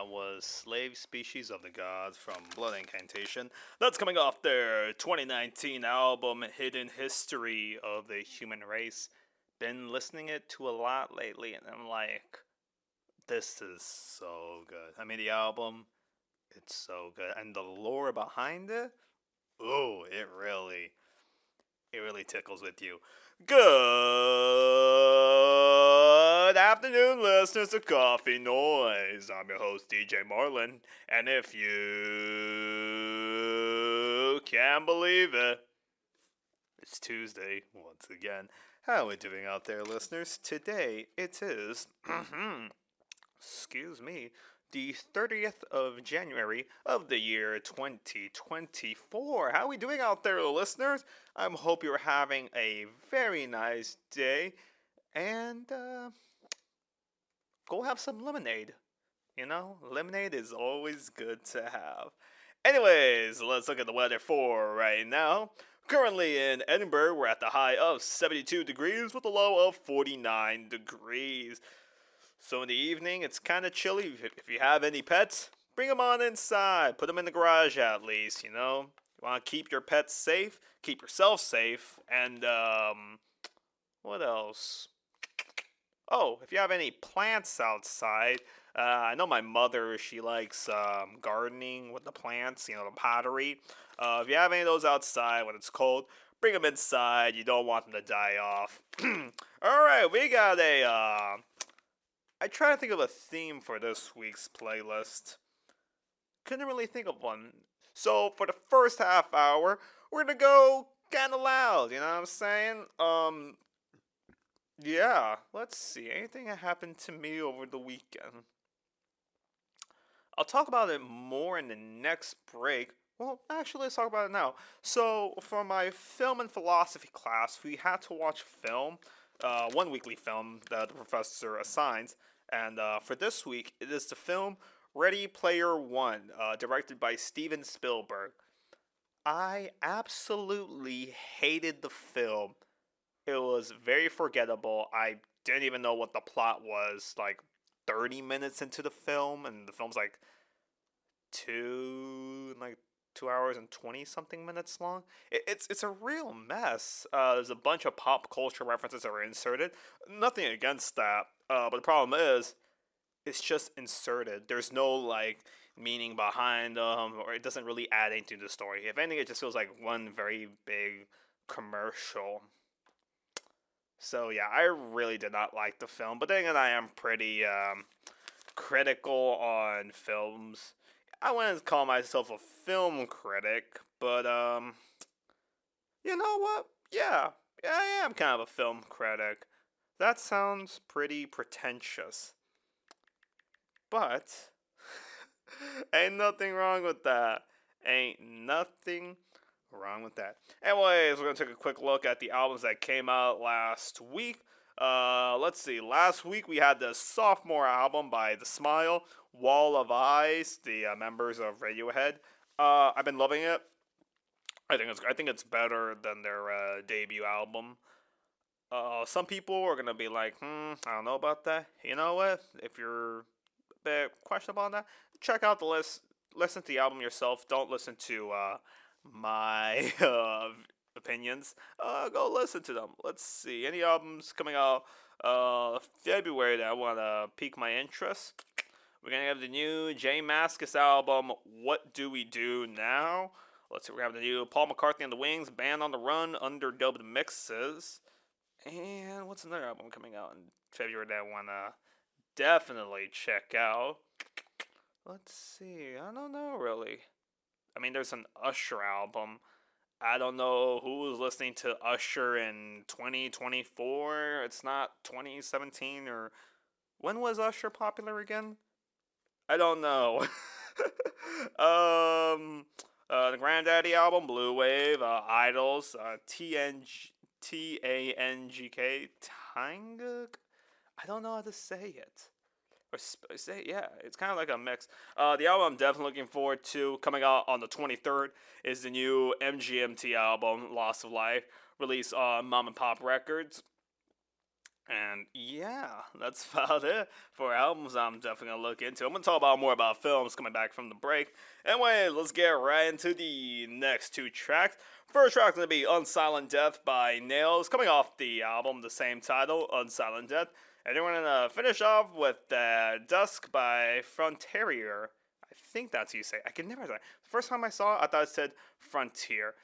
That was Slave Species of the Gods from Blood Incantation. That's coming off their 2019 album, Hidden History of the Human Race. Been listening it to a lot lately, and I'm like, this is so good. I mean, the album, it's so good. And the lore behind it, ooh, it really tickles with you. Good afternoon, listeners to Coffee Noise. I'm your host, DJ Marlin, and if you can believe it, it's Tuesday once again. How are we doing out there, listeners? Today it is, excuse me, the 30th of January of the year 2024. How are we doing out there, listeners? I hope you're having a very nice day, and go have some lemonade. You know, lemonade is always good to have. Anyways, let's look at the weather for right now. Currently in Edinburgh, we're at the high of 72 degrees with a low of 49 degrees. So in the evening, it's kind of chilly. If you have any pets, bring them on inside. Put them in the garage at least, you know? You want to keep your pets safe, keep yourself safe, and, what else? Oh, if you have any plants outside, I know my mother, she likes gardening with the plants, you know, the pottery. If you have any of those outside when it's cold, bring them inside. You don't want them to die off. Alright, we got I try to think of a theme for this week's playlist. Couldn't really think of one. So for the first half hour, we're gonna go kinda loud, you know what I'm saying? Yeah, let's see. Anything that happened to me over the weekend? I'll talk about it more in the next break. Well, actually, let's talk about it now. So, for my film and philosophy class, we had to watch film, one weekly film that the professor assigns. And for this week, it is the film Ready Player One, directed by Steven Spielberg. I absolutely hated the film. It was very forgettable. I didn't even know what the plot was like 30 minutes into the film, and the film's like like 2 hours and 20 something minutes long. It's a real mess. There's a bunch of pop culture references that are inserted. Nothing against that. But the problem is, it's just inserted. There's no like meaning behind them, or it doesn't really add anything to the story. If anything, it just feels like one very big commercial. So yeah, I really did not like the film. But then again, I am pretty critical on films. I wouldn't call myself a film critic, but you know what? Yeah, I am kind of a film critic. That sounds pretty pretentious, but ain't nothing wrong with that. Ain't nothing wrong with that. Anyways, we're gonna take a quick look at the albums that came out last week. Let's see. Last week we had the sophomore album by The Smile, Wall of Eyes, the members of Radiohead. I've been loving it. I think it's better than their debut album. Some people are gonna be like, I don't know about that. You know what? If you're a bit questionable on that, check out the list. Listen to the album yourself. Don't listen to my opinions. Go listen to them. Let's see. Any albums coming out February that I want to pique my interest? We're going to have the new J Mascis album, What Do We Do Now? Let's see. We're going to have the new Paul McCartney and the Wings, Band on the Run, Underdubbed Mixes. And what's another album coming out in February that I want to definitely check out? Let's see. I don't know, really. I mean, there's an Usher album. I don't know who was listening to Usher in 2024. It's not 2017 or when was Usher popular again? I don't know. The Granddaddy album, Blue Wave, Idols, TANGK, Tanguk. I don't know how to say it. Say yeah, it's kind of like a mix. The album I'm definitely looking forward to coming out on the 23rd is the new MGMT album, Loss of Life, released on Mom and Pop Records. And yeah, that's about it for albums I'm definitely gonna look into. I'm gonna talk about more about films coming back from the break. Anyway, let's get right into the next two tracks. First track is gonna be Unsilent Death by Nails, coming off the album, the same title, Unsilent Death. And then we're gonna finish off with Dusk by Frontier. I think that's how you say it. I can never say it. The first time I saw it, I thought it said Frontier.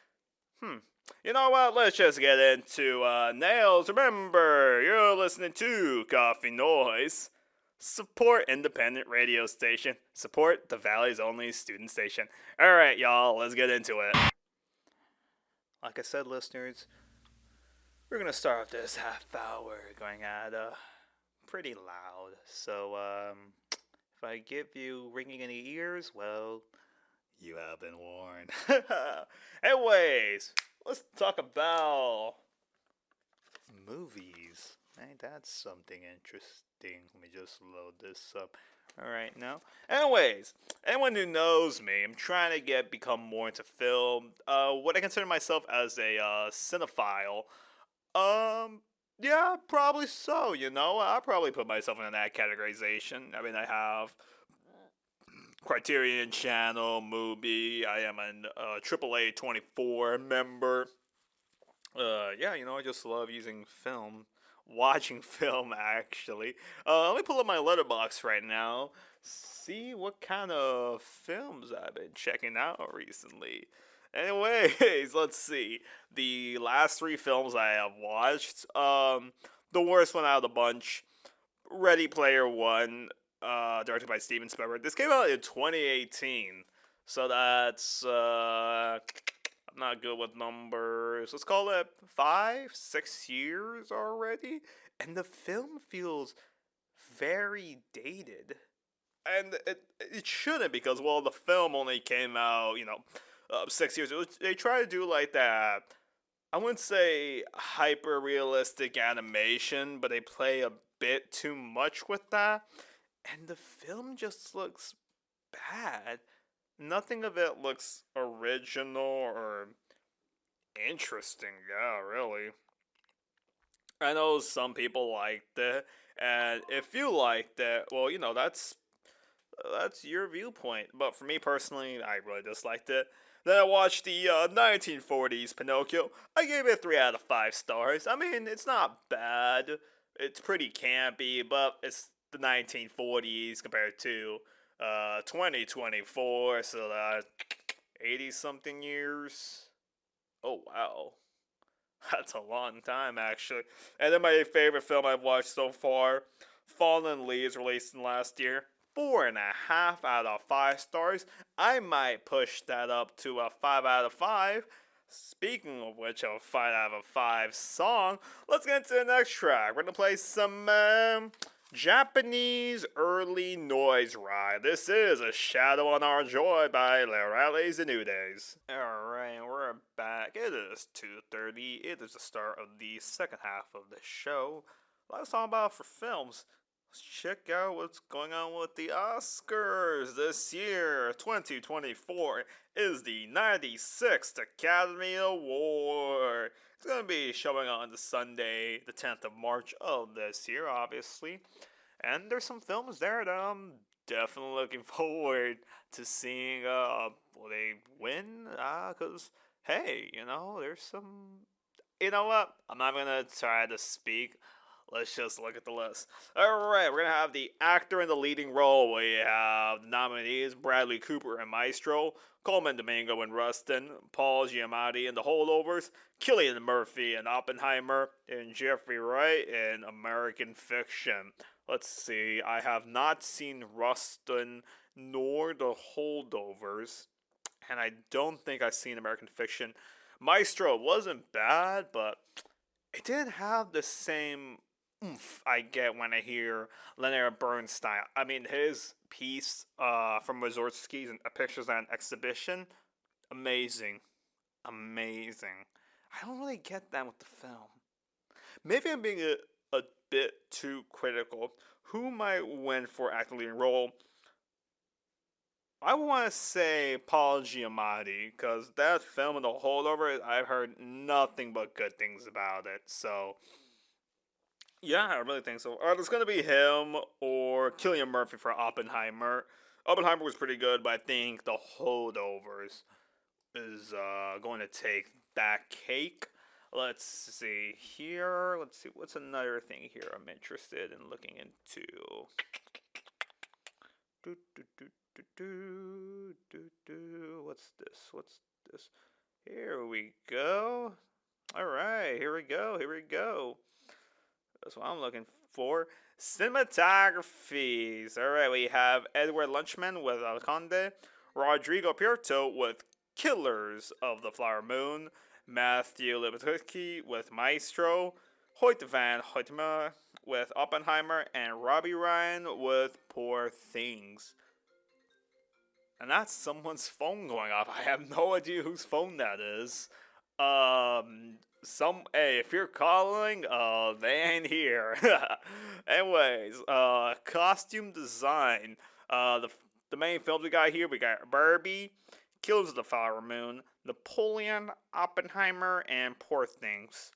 You know what? Let's just get into Nails. Remember, you're listening to Coffee Noise. Support independent radio station. Support the Valley's only student station. Alright, y'all, let's get into it. Like I said, listeners, we're gonna start off this half hour going at pretty loud. So, if I give you ringing in the ears, well, you have been warned. Anyways, let's talk about movies. Ain't that something interesting? Let me just load this up. Alright now. Anyways, anyone who knows me, I'm trying to become more into film. What I consider myself as a cinephile. Yeah, probably so, you know. I probably put myself in that categorization. I mean, I have Criterion Channel, Movie. I am an AAA 24 member. Yeah, you know, I just love using film, watching film actually. Let me pull up my letterbox right now, see what kind of films I've been checking out recently. Anyways, let's see. The last three films I have watched, the worst one out of the bunch, Ready Player One, directed by Steven Spielberg. This came out in 2018, so that's I'm not good with numbers. Let's call it 5, 6 years already, and the film feels very dated. And it shouldn't, because well, the film only came out 6 years. They try to do like that. I wouldn't say hyper realistic animation, but they play a bit too much with that, and the film just looks bad. Nothing of it looks original or interesting. Yeah, really. I know some people liked it, and if you liked it, well, that's your viewpoint. But for me personally, I really disliked it. Then I watched the 1940s Pinocchio. I gave it 3 out of 5 stars. I mean, it's not bad. It's pretty campy, but it's the 1940s compared to 2024, so that 80 something years. Oh wow. That's a long time, actually. And then my favorite film I've watched so far, Fallen Leaves, released in last year. 4.5 out of 5 stars. I might push that up to a 5 out of 5. Speaking of which, a 5 out of 5 song, let's get into the next track. We're gonna play some Japanese early noise ride. This is A Shadow on Our Joy by Lerales Inudes. Alright, we're back. It is 2:30. It is the start of the second half of the show. Let's talk about for films. Let's check out what's going on with the Oscars this year. 2024 is the 96th Academy Award. It's going to be showing on the Sunday, the 10th of March of this year, obviously. And there's some films there that I'm definitely looking forward to seeing. Will they win? Because, hey, there's some. You know what? I'm not going to try to speak. Let's just look at the list. Alright, we're going to have the actor in the leading role. We have the nominees Bradley Cooper in Maestro, Coleman Domingo in Rustin, Paul Giamatti in The Holdovers, Cillian Murphy in Oppenheimer, and Jeffrey Wright in American Fiction. Let's see, I have not seen Rustin nor The Holdovers, and I don't think I've seen American Fiction. Maestro wasn't bad, but it didn't have the same oomph I get when I hear Leonard Bernstein. I mean, his piece from Mussorgsky's and Pictures and Exhibition, amazing. Amazing. I don't really get that with the film. Maybe I'm being a bit too critical. Who might win for acting leading role? I want to say Paul Giamatti, because that film and The Holdover, I've heard nothing but good things about it. So Yeah, I really think so. It's gonna be him or Killian Murphy for Oppenheimer. Oppenheimer was pretty good, but I think the holdovers is going to take that cake. Let's see here. Let's see what's another thing here I'm interested in looking into. Do, do, do, do, do, do, do. What's this? What's this? Here we go. All right, here we go. Here we go. That's what I'm looking for. Cinematographies. All right, we have Edward Lunchman with Alconde, Rodrigo Prieto with Killers of the Flower Moon, Matthew Libaticki with Maestro, Hoyt van Hoytema with Oppenheimer, and Robbie Ryan with Poor Things. And that's someone's phone going off. I have no idea whose phone that is. Hey, if you're calling, they ain't here. Anyways, costume design. The main films we got here, we got Barbie, Killers of the Flower Moon, Napoleon, Oppenheimer, and Poor Things.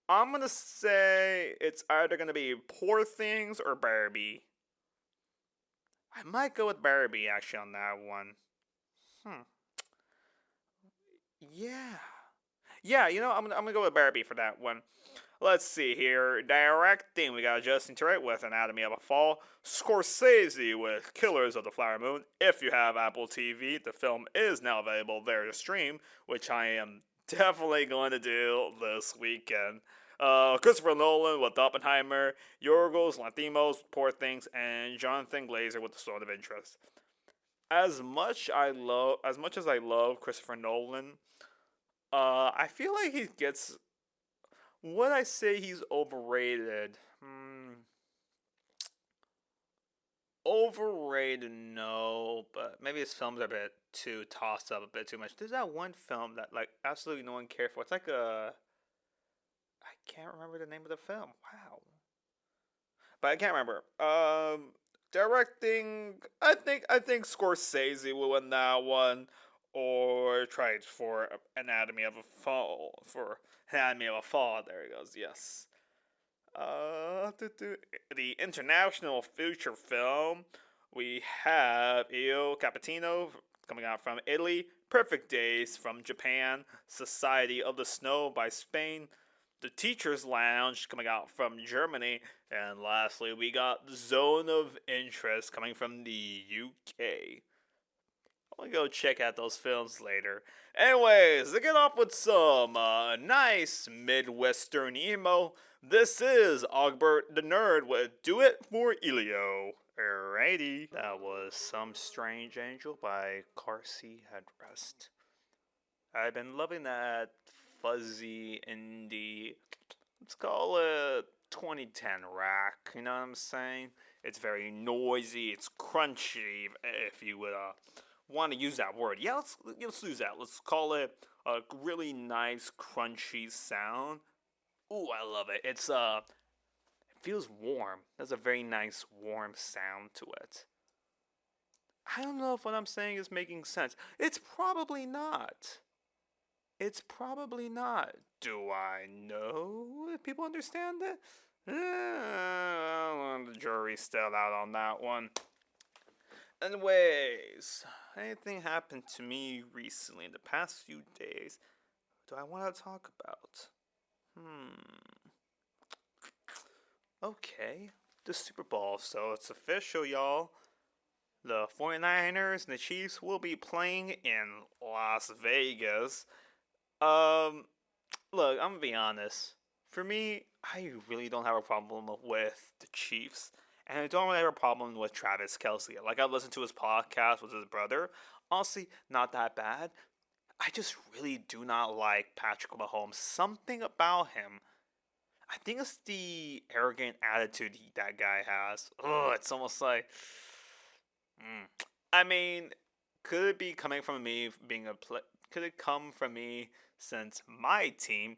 I'm gonna say it's either gonna be Poor Things or Barbie. I might go with Barbie actually on that one. Hmm. Yeah. Yeah, I'm gonna go with Barbie for that one. Let's see here. Directing, we got Justin Turret with Anatomy of a Fall, Scorsese with Killers of the Flower Moon. If you have Apple TV, the film is now available there to stream, which I am definitely going to do this weekend. Christopher Nolan with Oppenheimer, Yorgos Lanthimos, Poor Things, and Jonathan Glazer with The Zone of Interest. As much as I love Christopher Nolan, I feel like he gets. Would I say he's overrated? Overrated, no, but maybe his films are a bit too tossed up, a bit too much. There's that one film that like absolutely no one cared for. It's like I can't remember the name of the film. Wow, but I can't remember. Directing, I think Scorsese will win that one, or try it for Anatomy of a Fall. For Anatomy of a Fall, there he goes. Yes. The international feature film, we have Il Capitino coming out from Italy, Perfect Days from Japan, Society of the Snow by Spain, The Teacher's Lounge coming out from Germany, and lastly, we got Zone of Interest coming from the UK. I'll go check out those films later. Anyways, to get off with some nice Midwestern emo, this is Ogbert the Nerd with Do It for Elio. Alrighty. That was Some Strange Angel by Carsey Headrest. I've been loving that fuzzy indie, let's call it 2010 rock, you know what I'm saying? It's very noisy, it's crunchy, if you would want to use that word. Yeah, let's use that. Let's call it a really nice crunchy sound. Ooh, I love it. It feels warm. There's a very nice warm sound to it. I don't know if what I'm saying is making sense. It's probably not. It's probably not. Do I know if people understand it? The jury's still out on that one. Anyways, anything happened to me recently in the past few days do I want to talk about? Okay, the Super Bowl. So it's official, y'all. The 49ers and the Chiefs will be playing in Las Vegas. Look, I'm gonna be honest. For me, I really don't have a problem with the Chiefs, and I don't really have a problem with Travis Kelce. Like, I've listened to his podcast with his brother. Honestly, not that bad. I just really do not like Patrick Mahomes. Something about him. I think it's the arrogant attitude that guy has. Ugh, it's almost like. I mean, could it be coming from me being a play? Could it come from me since my team,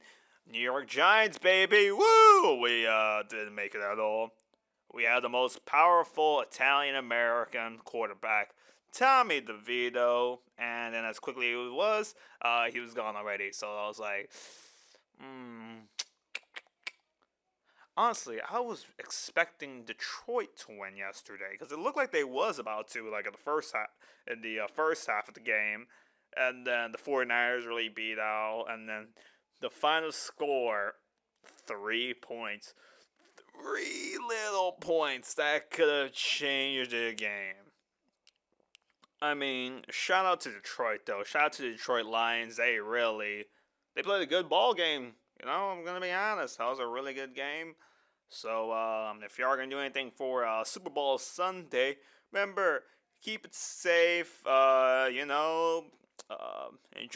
New York Giants, baby, woo! We didn't make it at all. We had the most powerful Italian American quarterback, Tommy DeVito, and then as quickly as it was, he was gone already. So I was like, Honestly, I was expecting Detroit to win yesterday because it looked like they was about to, like in the first half of the game, and then the 49ers really beat out, and then the final score, 3 points, three little points that could have changed the game. I mean, shout out to Detroit though. Shout out to the Detroit Lions. They played a good ball game. I'm gonna be honest. That was a really good game. So if you are gonna do anything for Super Bowl Sunday, remember keep it safe. Enjoy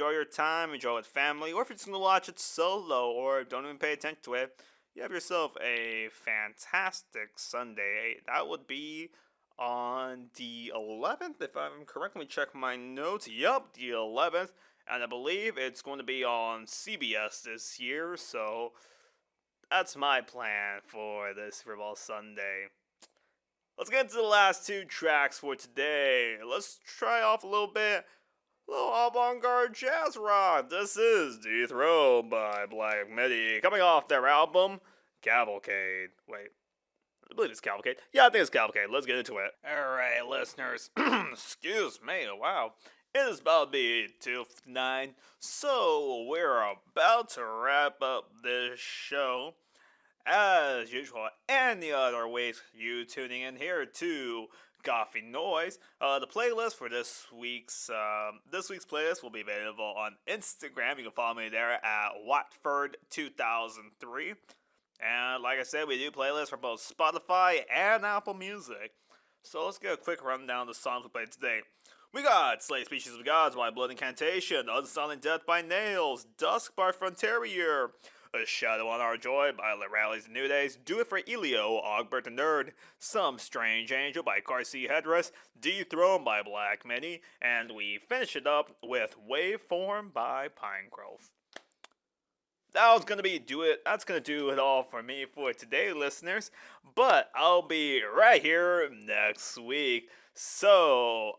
your time. Enjoy it with family, or if you're just gonna watch it solo, or don't even pay attention to it. You have yourself a fantastic Sunday. That would be on the 11th, if I'm correct. Let me check my notes. Yup, the 11th. And I believe it's going to be on CBS this year, so that's my plan for this Super Bowl Sunday. Let's get into the last two tracks for today. Let's try off a little avant-garde jazz rock. This is Dethroned by Black Midi, coming off their album Cavalcade. Wait, I believe it's Cavalcade. Yeah, I think it's Cavalcade. Let's get into it. Alright, listeners. Excuse me, wow. It is about to be 2:59, so we're about to wrap up this show. As usual, any other ways you tuning in here to Coffee Noise. The playlist for this week's playlist will be available on Instagram. You can follow me there at Watford2003. And like I said, we do playlists for both Spotify and Apple Music. So let's get a quick rundown of the songs we played today. We got Slay Species of Gods by Blood Incantation, Unsullied Death by Nails, Dusk by Frontier, A Shadow on Our Joy by The Rallies and New Days, Do It for Elio, Ogbert the Nerd, Some Strange Angel by Carsey Headrest, Dethroned by Black Midi, and we finish it up with Waveform by Pinegrove. That's gonna do it all for me for today, listeners. But I'll be right here next week. So,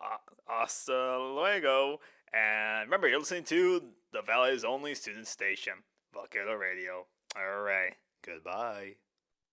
hasta luego. And remember, you're listening to the Valley's only student station, Vaquero Radio. Alright, goodbye.